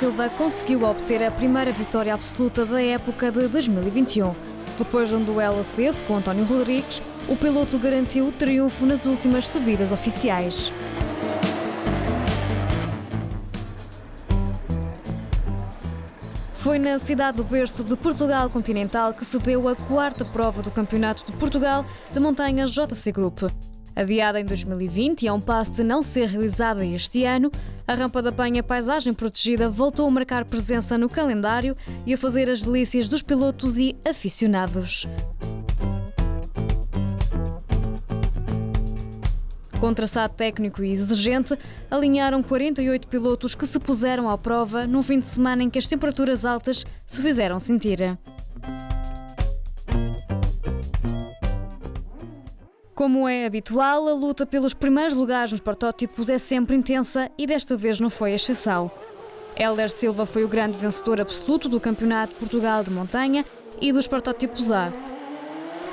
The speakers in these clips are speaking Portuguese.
Silva conseguiu obter a primeira vitória absoluta da época de 2021. Depois de um duelo aceso com António Rodrigues, o piloto garantiu o triunfo nas últimas subidas oficiais. Foi na cidade do berço de Portugal Continental que se deu a quarta prova do Campeonato de Portugal de Montanha JC Group. Adiada em 2020 e a um passo de não ser realizada este ano, a Rampa da Penha Paisagem Protegida voltou a marcar presença no calendário e a fazer as delícias dos pilotos e aficionados. Com um traçado técnico e exigente, alinharam 48 pilotos que se puseram à prova num fim de semana em que as temperaturas altas se fizeram sentir. Como é habitual, a luta pelos primeiros lugares nos protótipos é sempre intensa e desta vez não foi a exceção. Hélder Silva foi o grande vencedor absoluto do Campeonato de Portugal de Montanha e dos protótipos A.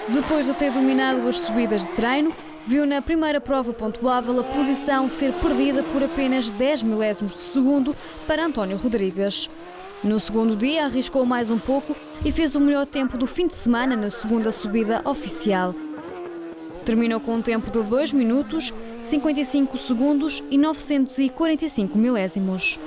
Depois de ter dominado as subidas de treino, viu na primeira prova pontuável a posição ser perdida por apenas 10 milésimos de segundo para António Rodrigues. No segundo dia, arriscou mais um pouco e fez o melhor tempo do fim de semana na segunda subida oficial. Terminou com um tempo de 2 minutos, 55 segundos e 945 milésimos.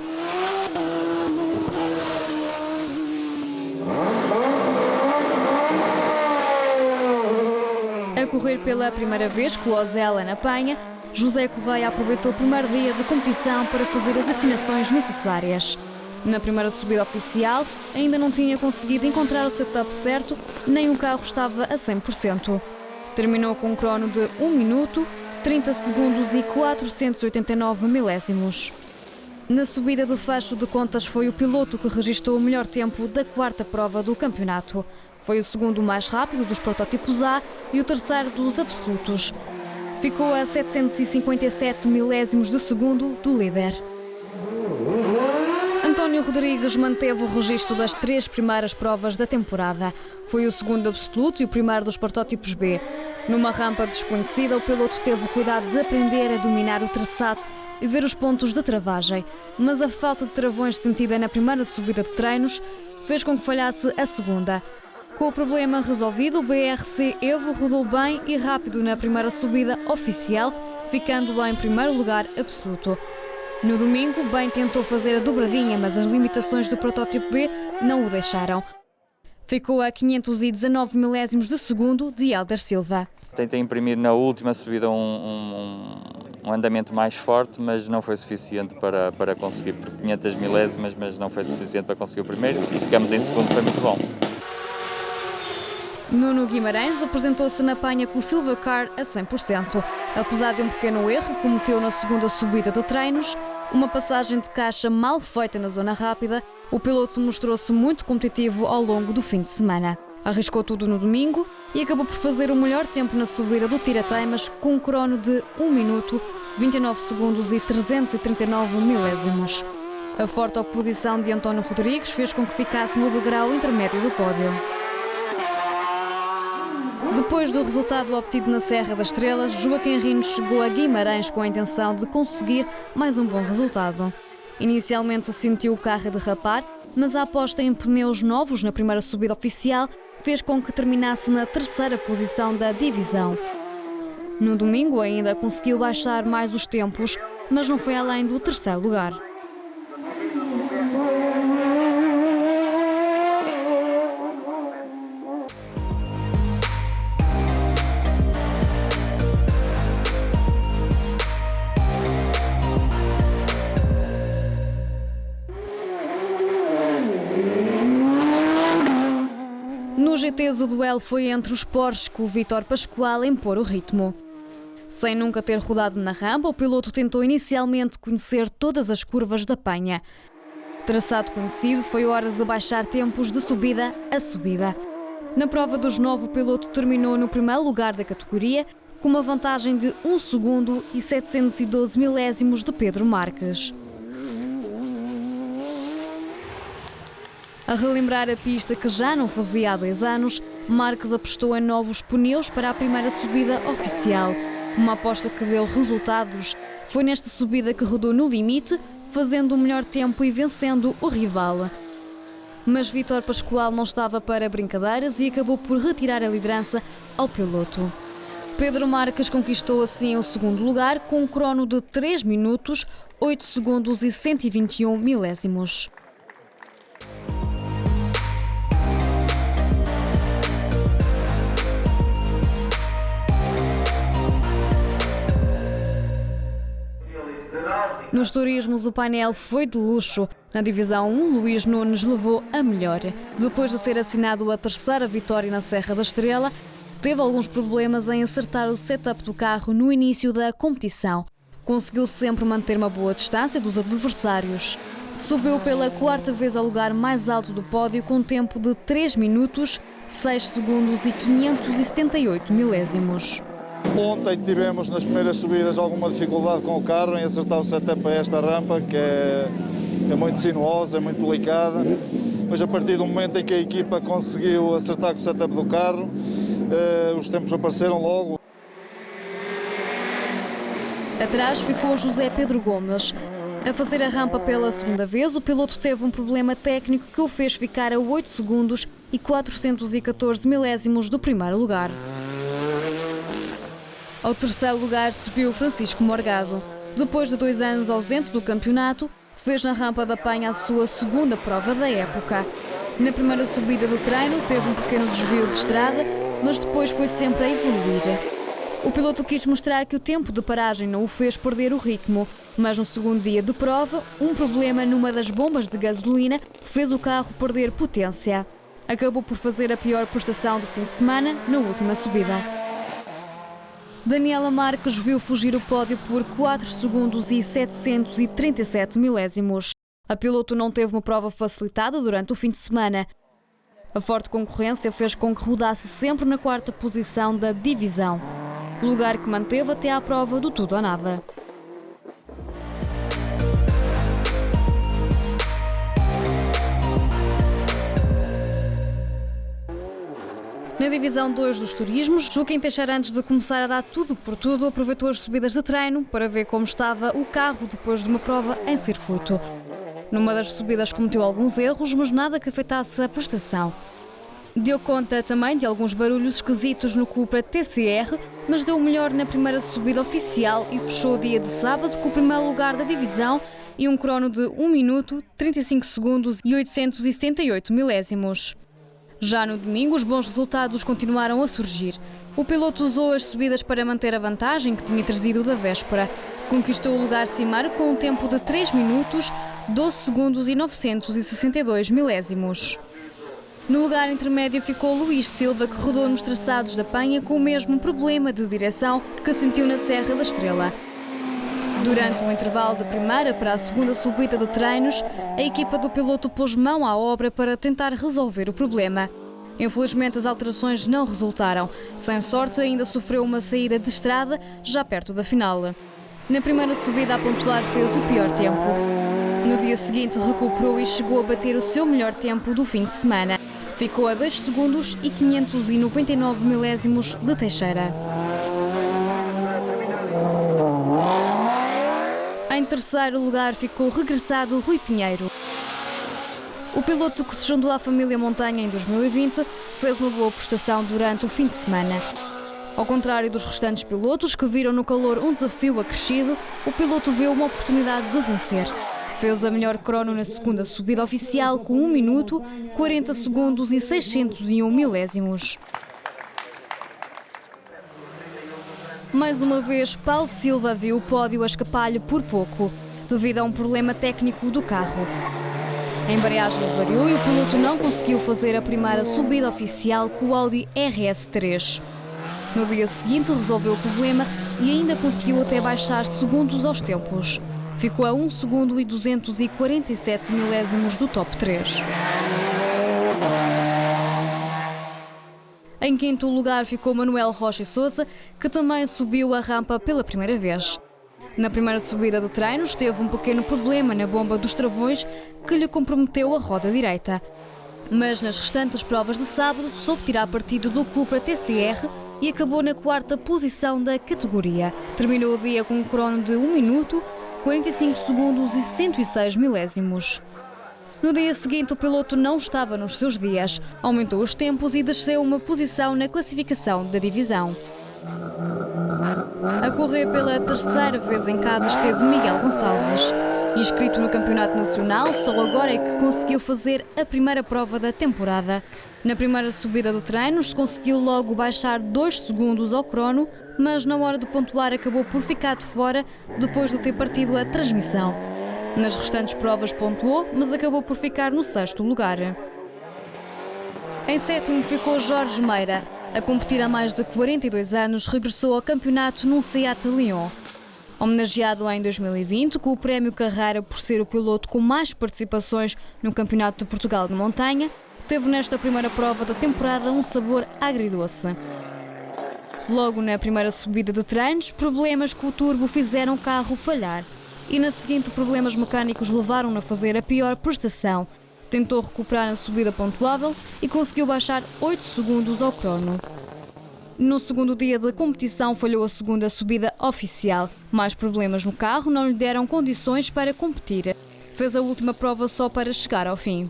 A correr pela primeira vez com o Ozella na Penha, José Correia aproveitou o primeiro dia de competição para fazer as afinações necessárias. Na primeira subida oficial, ainda não tinha conseguido encontrar o setup certo, nem o carro estava a 100%. Terminou com um crono de 1 minuto, 30 segundos e 489 milésimos. Na subida de fecho de contas foi o piloto que registrou o melhor tempo da quarta prova do campeonato. Foi o segundo mais rápido dos protótipos A e o terceiro dos absolutos. Ficou a 757 milésimos de segundo do líder. António Rodrigues manteve o registro das 3 primeiras provas da temporada. Foi o segundo absoluto e o primeiro dos protótipos B. Numa rampa desconhecida, o piloto teve o cuidado de aprender a dominar o traçado e ver os pontos de travagem, mas a falta de travões sentida na primeira subida de treinos fez com que falhasse a segunda. Com o problema resolvido, o BRC Evo rodou bem e rápido na primeira subida oficial, ficando em primeiro lugar absoluto. No domingo, bem tentou fazer a dobradinha, mas as limitações do protótipo B não o deixaram. Ficou a 519 milésimos de segundo de Hélder Silva. Tentei imprimir na última subida um andamento mais forte, mas não foi suficiente para conseguir, por 500 milésimas, mas não foi suficiente para conseguir o primeiro e ficamos em segundo, foi muito bom. Nuno Guimarães apresentou-se na Penha com o Silver Car a 100%. Apesar de um pequeno erro que cometeu na segunda subida de treinos, uma passagem de caixa mal feita na zona rápida, o piloto mostrou-se muito competitivo ao longo do fim de semana. Arriscou tudo no domingo e acabou por fazer o melhor tempo na subida do Tirateimas com um crono de 1 minuto, 29 segundos e 339 milésimos. A forte oposição de António Rodrigues fez com que ficasse no degrau intermédio do pódio. Depois do resultado obtido na Serra da Estrela, Joaquim Rino chegou a Guimarães com a intenção de conseguir mais um bom resultado. Inicialmente sentiu o carro a derrapar, mas a aposta em pneus novos na primeira subida oficial fez com que terminasse na terceira posição da divisão. No domingo ainda conseguiu baixar mais os tempos, mas não foi além do terceiro lugar. No GTs, o duelo foi entre os Porsche, com o Vítor Pascoal a impor o ritmo. Sem nunca ter rodado na rampa, o piloto tentou inicialmente conhecer todas as curvas da Penha. Traçado conhecido, foi hora de baixar tempos de subida a subida. Na prova dos 9, o piloto terminou no primeiro lugar da categoria, com uma vantagem de 1 segundo e 712 milésimos de Pedro Marques. A relembrar a pista que já não fazia há 2 anos, Marques apostou em novos pneus para a primeira subida oficial. Uma aposta que deu resultados. Foi nesta subida que rodou no limite, fazendo o melhor tempo e vencendo o rival. Mas Vítor Pascoal não estava para brincadeiras e acabou por retirar a liderança ao piloto. Pedro Marques conquistou assim o segundo lugar com um crono de 3 minutos, 8 segundos e 121 milésimos. Nos turismos, o painel foi de luxo. Na divisão 1, Luís Nunes levou a melhor. Depois de ter assinado a terceira vitória na Serra da Estrela, teve alguns problemas em acertar o setup do carro no início da competição. Conseguiu sempre manter uma boa distância dos adversários. Subiu pela quarta vez ao lugar mais alto do pódio com um tempo de 3 minutos, 6 segundos e 578 milésimos. Ontem tivemos nas primeiras subidas alguma dificuldade com o carro em acertar o setup a esta rampa, que é muito sinuosa, é muito delicada, mas a partir do momento em que a equipa conseguiu acertar com o setup do carro, os tempos apareceram logo. Atrás ficou José Pedro Gomes. A fazer a rampa pela segunda vez, o piloto teve um problema técnico que o fez ficar a 8 segundos e 414 milésimos do primeiro lugar. Ao terceiro lugar subiu Francisco Morgado. Depois de 2 anos ausente do campeonato, fez na rampa da Penha a sua segunda prova da época. Na primeira subida do treino teve um pequeno desvio de estrada, mas depois foi sempre a evoluir. O piloto quis mostrar que o tempo de paragem não o fez perder o ritmo, mas no segundo dia de prova, um problema numa das bombas de gasolina fez o carro perder potência. Acabou por fazer a pior prestação do fim de semana na última subida. Daniela Marques viu fugir o pódio por 4 segundos e 737 milésimos. A piloto não teve uma prova facilitada durante o fim de semana. A forte concorrência fez com que rodasse sempre na quarta posição da divisão, lugar que manteve até à prova do tudo ou nada. Na divisão 2 dos turismos, Joaquim Teixeira, antes de começar a dar tudo por tudo, aproveitou as subidas de treino para ver como estava o carro depois de uma prova em circuito. Numa das subidas cometeu alguns erros, mas nada que afetasse a prestação. Deu conta também de alguns barulhos esquisitos no Cupra TCR, mas deu o melhor na primeira subida oficial e fechou o dia de sábado com o primeiro lugar da divisão e um crono de 1 minuto, 35 segundos e 878 milésimos. Já no domingo, os bons resultados continuaram a surgir. O piloto usou as subidas para manter a vantagem que tinha trazido da véspera. Conquistou o lugar cimeiro com um tempo de 3 minutos, 12 segundos e 962 milésimos. No lugar intermédio ficou Luís Silva, que rodou nos traçados da Penha com o mesmo problema de direção que sentiu na Serra da Estrela. Durante o intervalo da primeira para a segunda subida de treinos, a equipa do piloto pôs mão à obra para tentar resolver o problema. Infelizmente, as alterações não resultaram. Sem sorte, ainda sofreu uma saída de estrada já perto da final. Na primeira subida a pontuar fez o pior tempo. No dia seguinte recuperou e chegou a bater o seu melhor tempo do fim de semana. Ficou a 2 segundos e 599 milésimos de Teixeira. Em terceiro lugar ficou regressado Rui Pinheiro. O piloto que se juntou à família Montanha em 2020 fez uma boa prestação durante o fim de semana. Ao contrário dos restantes pilotos que viram no calor um desafio acrescido, o piloto viu uma oportunidade de vencer. Fez a melhor crono na segunda subida oficial com 1 minuto, 40 segundos e 601 milésimos. Mais uma vez, Paulo Silva viu o pódio a escapar-lhe por pouco, devido a um problema técnico do carro. A embreagem variou e o piloto não conseguiu fazer a primeira subida oficial com o Audi RS3. No dia seguinte resolveu o problema e ainda conseguiu até baixar segundos aos tempos. Ficou a 1 segundo e 247 milésimos do top 3. Em quinto lugar ficou Manuel Rocha e Sousa, que também subiu a rampa pela primeira vez. Na primeira subida de treinos teve um pequeno problema na bomba dos travões que lhe comprometeu a roda direita. Mas nas restantes provas de sábado soube tirar partido do Cupra TCR e acabou na quarta posição da categoria. Terminou o dia com um crono de 1 minuto, 45 segundos e 106 milésimos. No dia seguinte, o piloto não estava nos seus dias, aumentou os tempos e desceu uma posição na classificação da divisão. A correr pela terceira vez em casa esteve Miguel Gonçalves. Inscrito no Campeonato Nacional, só agora é que conseguiu fazer a primeira prova da temporada. Na primeira subida de treinos, conseguiu logo baixar 2 segundos ao crono, mas na hora de pontuar acabou por ficar de fora depois de ter partido a transmissão. Nas restantes provas pontuou, mas acabou por ficar no 6º lugar. Em 7º ficou Jorge Meira. A competir há mais de 42 anos, regressou ao campeonato num Seat Leon. Homenageado em 2020 com o Prémio Carreira por ser o piloto com mais participações no Campeonato de Portugal de Montanha, teve nesta primeira prova da temporada um sabor agridoce. Logo na primeira subida de treinos, problemas com o turbo fizeram o carro falhar. E na seguinte, problemas mecânicos levaram-no a fazer a pior prestação. Tentou recuperar a subida pontuável e conseguiu baixar 8 segundos ao crono. No segundo dia da competição, falhou a segunda subida oficial. Mais problemas no carro não lhe deram condições para competir. Fez a última prova só para chegar ao fim.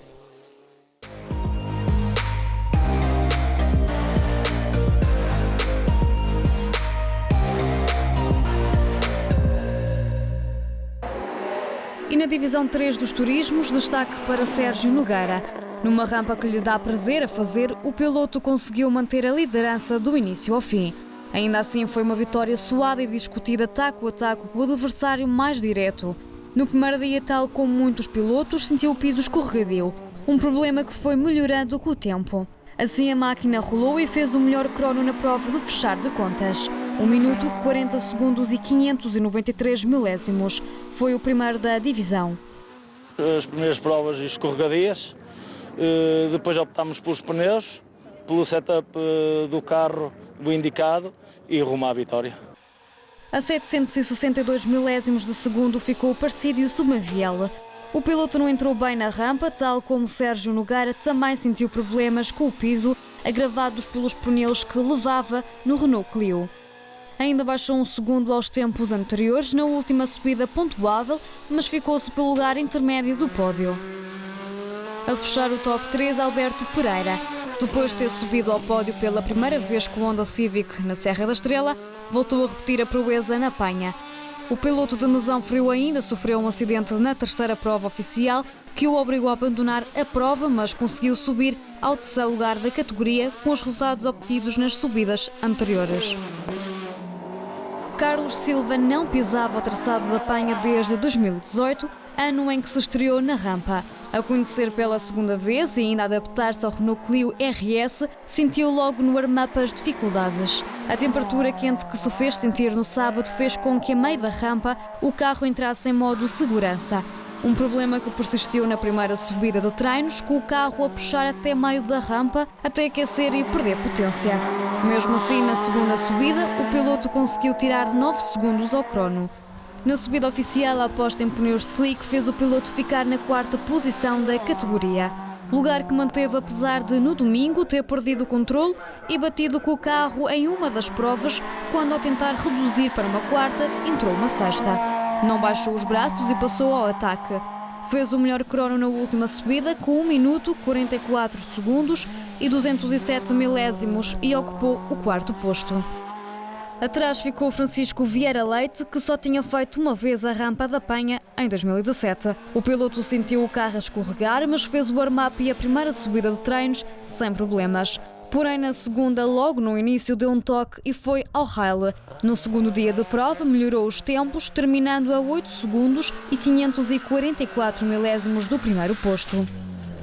E na divisão 3 dos turismos, destaque para Sérgio Nogueira. Numa rampa que lhe dá prazer a fazer, o piloto conseguiu manter a liderança do início ao fim. Ainda assim, foi uma vitória suada e discutida taco a taco com o adversário mais direto. No primeiro dia, tal como muitos pilotos, sentiu o piso escorregadio, um problema que foi melhorando com o tempo. Assim, a máquina rolou e fez o melhor crono na prova de fechar de contas. 1 minuto, 40 segundos e 593 milésimos. Foi o primeiro da divisão. As primeiras provas escorregadias, depois optámos pelos pneus, pelo setup do carro do indicado e rumo à vitória. A 762 milésimos de segundo ficou o Parcídio Sumaviel. O piloto não entrou bem na rampa, tal como Sérgio Nogueira também sentiu problemas com o piso, agravados pelos pneus que levava no Renault Clio. Ainda baixou 1 segundo aos tempos anteriores na última subida pontuável, mas ficou-se pelo lugar intermédio do pódio. A fechar o top 3, Alberto Pereira. Depois de ter subido ao pódio pela primeira vez com o Honda Civic na Serra da Estrela, voltou a repetir a proeza na Penha. O piloto de Mesão Frio ainda sofreu um acidente na terceira prova oficial que o obrigou a abandonar a prova, mas conseguiu subir ao 3º lugar da categoria com os resultados obtidos nas subidas anteriores. Carlos Silva não pisava o traçado da Penha desde 2018, ano em que se estreou na rampa. A conhecer pela segunda vez e ainda a adaptar-se ao Renault Clio RS, sentiu logo no warm-up as dificuldades. A temperatura quente que se fez sentir no sábado fez com que, a meio da rampa, o carro entrasse em modo segurança. Um problema que persistiu na primeira subida de treinos, com o carro a puxar até meio da rampa, até aquecer e perder potência. Mesmo assim, na segunda subida, o piloto conseguiu tirar 9 segundos ao crono. Na subida oficial, a aposta em pneus slick fez o piloto ficar na 4ª posição da categoria. Lugar que manteve apesar de, no domingo, ter perdido o controle e batido com o carro em uma das provas, quando, ao tentar reduzir para uma 4ª, entrou uma 6ª. Não baixou os braços e passou ao ataque. Fez o melhor crono na última subida com 1 minuto, 44 segundos e 207 milésimos e ocupou o 4º posto. Atrás ficou Francisco Vieira Leite, que só tinha feito uma vez a rampa da Penha em 2017. O piloto sentiu o carro a escorregar, mas fez o warm-up e a primeira subida de treinos sem problemas. Porém, na segunda, logo no início, deu um toque e foi ao rail. No segundo dia de prova, melhorou os tempos, terminando a 8 segundos e 544 milésimos do primeiro posto.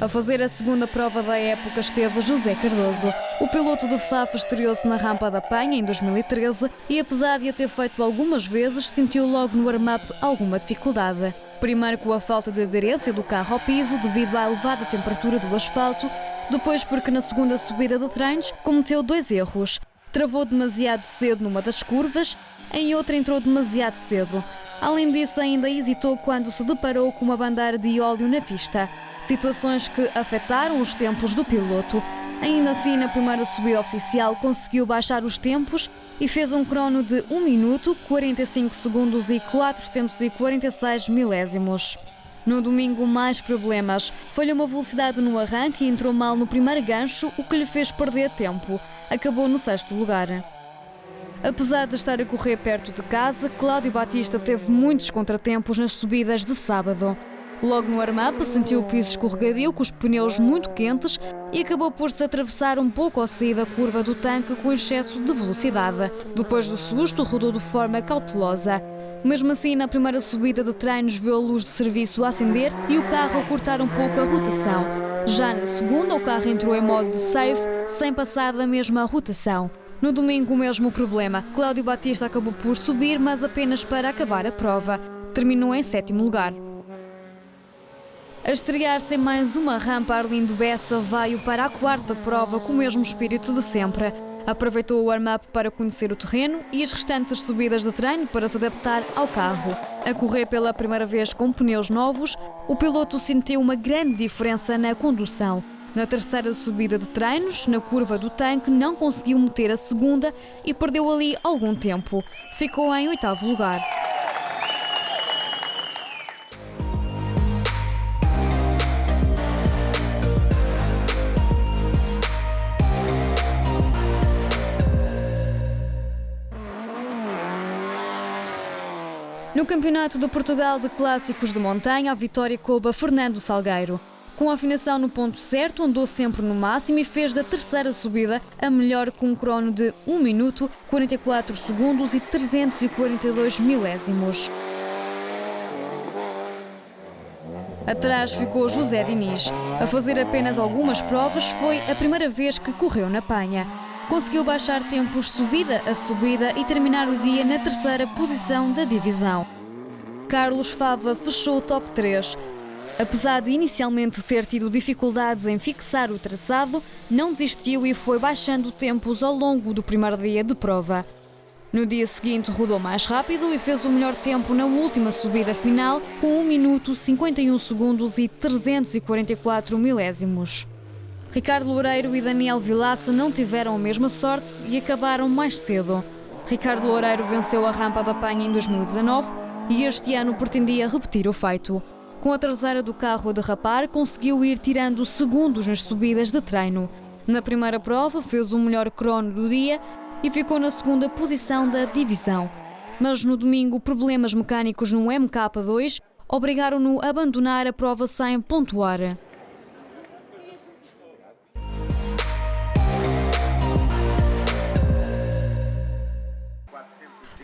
A fazer a segunda prova da época esteve José Cardoso. O piloto de Faf estreou-se na rampa da Penha em 2013 e, apesar de a ter feito algumas vezes, sentiu logo no warm-up alguma dificuldade. Primeiro com a falta de aderência do carro ao piso devido à elevada temperatura do asfalto, depois porque na segunda subida de treinos cometeu 2 erros. Travou demasiado cedo numa das curvas, em outra entrou demasiado cedo. Além disso, ainda hesitou quando se deparou com uma bandeira de óleo na pista. situações que afetaram os tempos do piloto. Ainda assim, na primeira subida oficial, conseguiu baixar os tempos e fez um crono de 1 minuto, 45 segundos e 446 milésimos. No domingo, mais problemas. Falhou uma velocidade no arranque e entrou mal no primeiro gancho, o que lhe fez perder tempo. Acabou no 6º lugar. Apesar de estar a correr perto de casa, Cláudio Batista teve muitos contratempos nas subidas de sábado. Logo no warm-up, sentiu o piso escorregadio com os pneus muito quentes e acabou por se atravessar um pouco ao sair da curva do tanque com excesso de velocidade. Depois do susto, rodou de forma cautelosa. Mesmo assim, na primeira subida de treinos, viu a luz de serviço a acender e o carro a cortar um pouco a rotação. Já na segunda, o carro entrou em modo de safe, sem passar da mesma rotação. No domingo, o mesmo problema. Cláudio Batista acabou por subir, mas apenas para acabar a prova. Terminou em 7º lugar. A estrear-se em mais uma rampa, Arlindo Bessa veio para a 4ª prova com o mesmo espírito de sempre. Aproveitou o warm-up para conhecer o terreno e as restantes subidas de treino para se adaptar ao carro. A correr pela primeira vez com pneus novos, o piloto sentiu uma grande diferença na condução. Na terceira subida de treinos, na curva do tanque, não conseguiu meter a segunda e perdeu ali algum tempo. Ficou em 8º lugar. No Campeonato de Portugal de Clássicos de Montanha, a vitória coube a Fernando Salgueiro. Com a afinação no ponto certo, andou sempre no máximo e fez da terceira subida a melhor com um crono de 1 minuto, 44 segundos e 342 milésimos. Atrás ficou José Diniz. A fazer apenas algumas provas, foi a primeira vez que correu na Panha. Conseguiu baixar tempos subida a subida e terminar o dia na terceira posição da divisão. Carlos Fava fechou o top 3. Apesar de inicialmente ter tido dificuldades em fixar o traçado, não desistiu e foi baixando tempos ao longo do primeiro dia de prova. No dia seguinte rodou mais rápido e fez o melhor tempo na última subida final com 1 minuto, 51 segundos e 344 milésimos. Ricardo Loureiro e Daniel Vilaça não tiveram a mesma sorte e acabaram mais cedo. Ricardo Loureiro venceu a rampa da Panha em 2019 e este ano pretendia repetir o feito. Com a traseira do carro a derrapar, conseguiu ir tirando segundos nas subidas de treino. Na primeira prova, fez o melhor crono do dia e ficou na segunda posição da divisão. Mas no domingo, problemas mecânicos no MK2 obrigaram-no a abandonar a prova sem pontuar.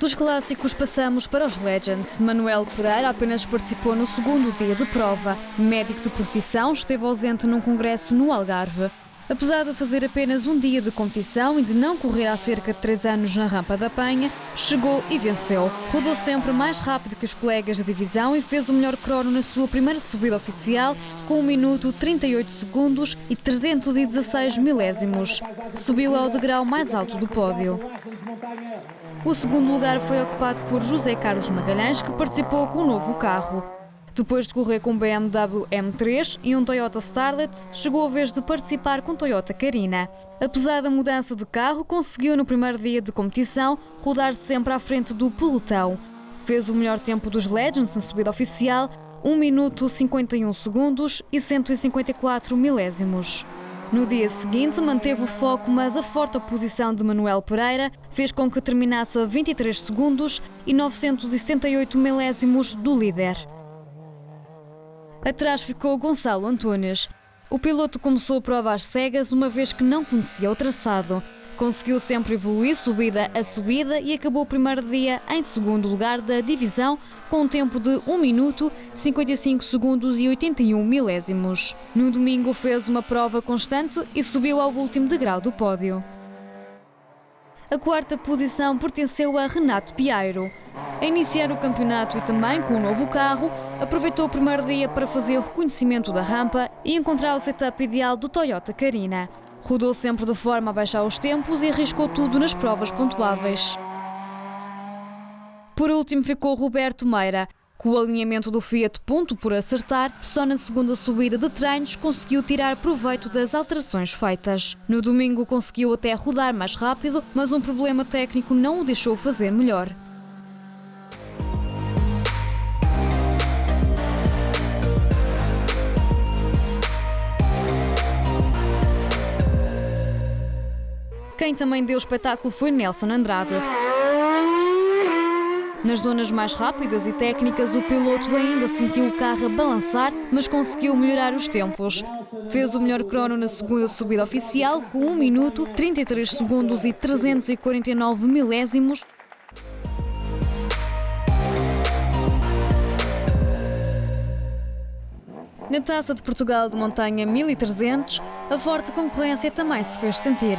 Dos clássicos passamos para os Legends. Manuel Pereira apenas participou no segundo dia de prova. Médico de profissão, esteve ausente num congresso no Algarve. Apesar de fazer apenas um dia de competição e de não correr há cerca de 3 anos na rampa da Panha, chegou e venceu. Rodou sempre mais rápido que os colegas da divisão e fez o melhor crono na sua primeira subida oficial com 1 minuto, 38 segundos e 316 milésimos. Subiu ao degrau mais alto do pódio. O segundo lugar foi ocupado por José Carlos Magalhães, que participou com um novo carro. Depois de correr com um BMW M3 e um Toyota Starlet, chegou a vez de participar com Toyota Carina. Apesar da mudança de carro, conseguiu no primeiro dia de competição rodar sempre à frente do pelotão. Fez o melhor tempo dos Legends na subida oficial, 1 minuto, 51 segundos e 154 milésimos. No dia seguinte, manteve o foco, mas a forte oposição de Manuel Pereira fez com que terminasse a 23 segundos e 978 milésimos do líder. Atrás ficou Gonçalo Antunes. O piloto começou a prova às cegas, uma vez que não conhecia o traçado. Conseguiu sempre evoluir subida a subida e acabou o primeiro dia em segundo lugar da divisão com um tempo de 1 minuto, 55 segundos e 81 milésimos. No domingo fez uma prova constante e subiu ao último degrau do pódio. A quarta posição pertenceu a Renato Pieiro. A iniciar o campeonato e também com um novo carro, aproveitou o primeiro dia para fazer o reconhecimento da rampa e encontrar o setup ideal do Toyota Carina. Rodou sempre de forma a baixar os tempos e arriscou tudo nas provas pontuáveis. Por último ficou Roberto Meira. Com o alinhamento do Fiat ponto por acertar, só na segunda subida de treinos conseguiu tirar proveito das alterações feitas. No domingo conseguiu até rodar mais rápido, mas um problema técnico não o deixou fazer melhor. Quem também deu espetáculo foi Nelson Andrade. Nas zonas mais rápidas e técnicas, o piloto ainda sentiu o carro a balançar, mas conseguiu melhorar os tempos. Fez o melhor crono na segunda subida oficial, com 1 minuto, 33 segundos e 349 milésimos. Na Taça de Portugal de Montanha 1300, a forte concorrência também se fez sentir.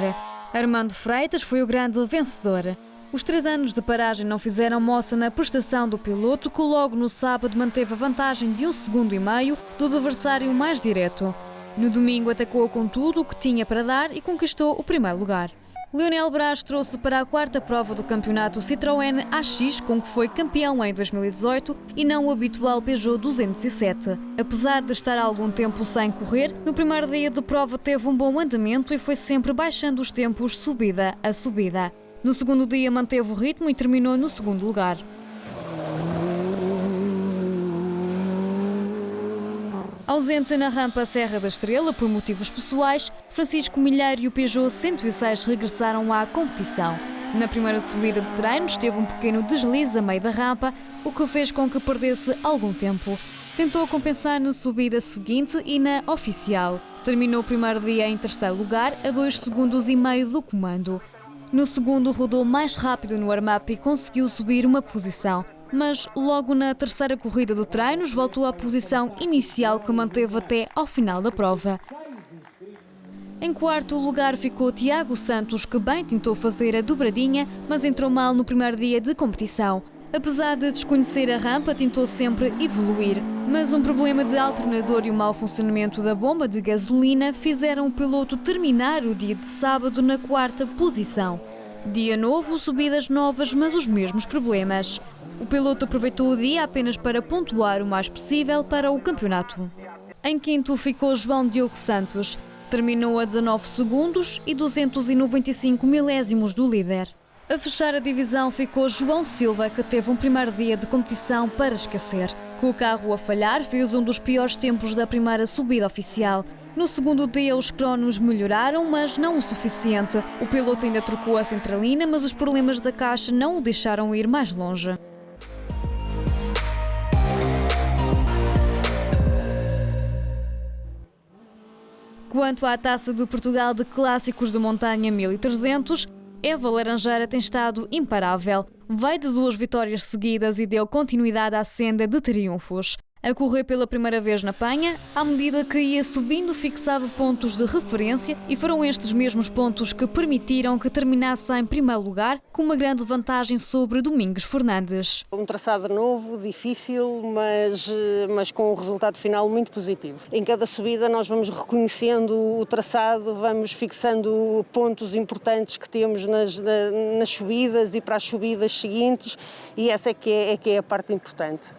Armando Freitas foi o grande vencedor. Os 3 anos de paragem não fizeram moça na prestação do piloto, que logo no sábado manteve a vantagem de 1,5 segundos do adversário mais direto. No domingo atacou com tudo o que tinha para dar e conquistou o primeiro lugar. Leonel Braz trouxe para a 4ª prova do campeonato Citroën AX, com que foi campeão em 2018, e não o habitual Peugeot 207. Apesar de estar há algum tempo sem correr, no primeiro dia de prova teve um bom andamento e foi sempre baixando os tempos subida a subida. No segundo dia manteve o ritmo e terminou no segundo lugar. Ausente na rampa Serra da Estrela por motivos pessoais, Francisco Milheiro e o Peugeot 106 regressaram à competição. Na primeira subida de treinos teve um pequeno deslize a meio da rampa, o que fez com que perdesse algum tempo. Tentou compensar na subida seguinte e na oficial. Terminou o primeiro dia em terceiro lugar, a 2,5 segundos do comando. No segundo, rodou mais rápido no warm-up e conseguiu subir uma posição. Mas logo na terceira corrida de treinos voltou à posição inicial que manteve até ao final da prova. Em quarto lugar ficou Tiago Santos, que bem tentou fazer a dobradinha, mas entrou mal no primeiro dia de competição. Apesar de desconhecer a rampa, tentou sempre evoluir. Mas um problema de alternador e o mau funcionamento da bomba de gasolina fizeram o piloto terminar o dia de sábado na 4ª posição. Dia novo, subidas novas, mas os mesmos problemas. O piloto aproveitou o dia apenas para pontuar o mais possível para o campeonato. Em quinto ficou João Diogo Santos. Terminou a 19 segundos e 295 milésimos do líder. A fechar a divisão ficou João Silva, que teve um primeiro dia de competição para esquecer. Com o carro a falhar, fez um dos piores tempos da primeira subida oficial. No segundo dia, os cronos melhoraram, mas não o suficiente. O piloto ainda trocou a centralina, mas os problemas da caixa não o deixaram ir mais longe. Quanto à Taça de Portugal de Clássicos de Montanha 1300, Eva Laranjeira tem estado imparável. Vai de 2 vitórias seguidas e deu continuidade à senda de triunfos. A correr pela primeira vez na Penha, à medida que ia subindo, fixava pontos de referência e foram estes mesmos pontos que permitiram que terminasse em primeiro lugar, com uma grande vantagem sobre Domingos Fernandes. Um traçado novo, difícil, mas com um resultado final muito positivo. Em cada subida nós vamos reconhecendo o traçado, vamos fixando pontos importantes que temos nas subidas e para as subidas seguintes, e essa é que é a parte importante.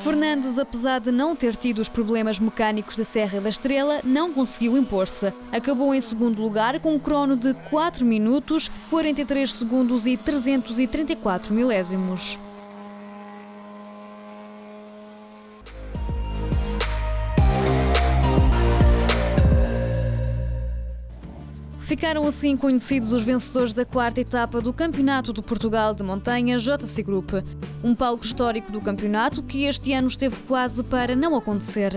Fernandes, apesar de não ter tido os problemas mecânicos da Serra da Estrela, não conseguiu impor-se. Acabou em segundo lugar com um crono de 4 minutos, 43 segundos e 334 milésimos. Ficaram assim conhecidos os vencedores da 4ª etapa do Campeonato de Portugal de Montanha JC Group. Um palco histórico do campeonato que este ano esteve quase para não acontecer.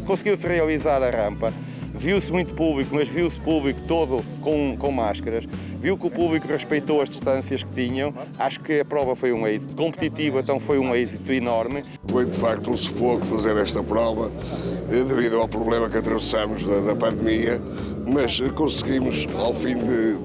Conseguiu-se realizar a rampa, viu-se muito público, mas viu-se público todo com máscaras. Viu que o público respeitou as distâncias que tinham. Acho que a prova foi um êxito. Competitiva, então foi um êxito enorme. Foi de facto um sufoco fazer esta prova, devido ao problema que atravessamos da pandemia, mas conseguimos, ao fim de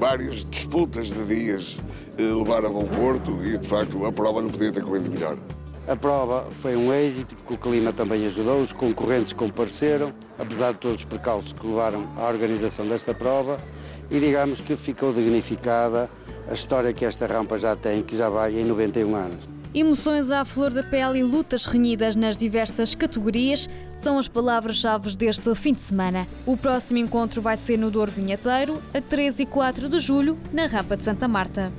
várias disputas de dias, levar a bom porto e, de facto, a prova não podia ter corrido melhor. A prova foi um êxito, porque o clima também ajudou, os concorrentes compareceram, apesar de todos os percalços que levaram à organização desta prova, e digamos que ficou dignificada a história que esta rampa já tem, que já vai em 91 anos. Emoções à flor da pele e lutas renhidas nas diversas categorias são as palavras-chave deste fim de semana. O próximo encontro vai ser no Douro Vinheteiro, a 3 e 4 de julho, na Rampa de Santa Marta.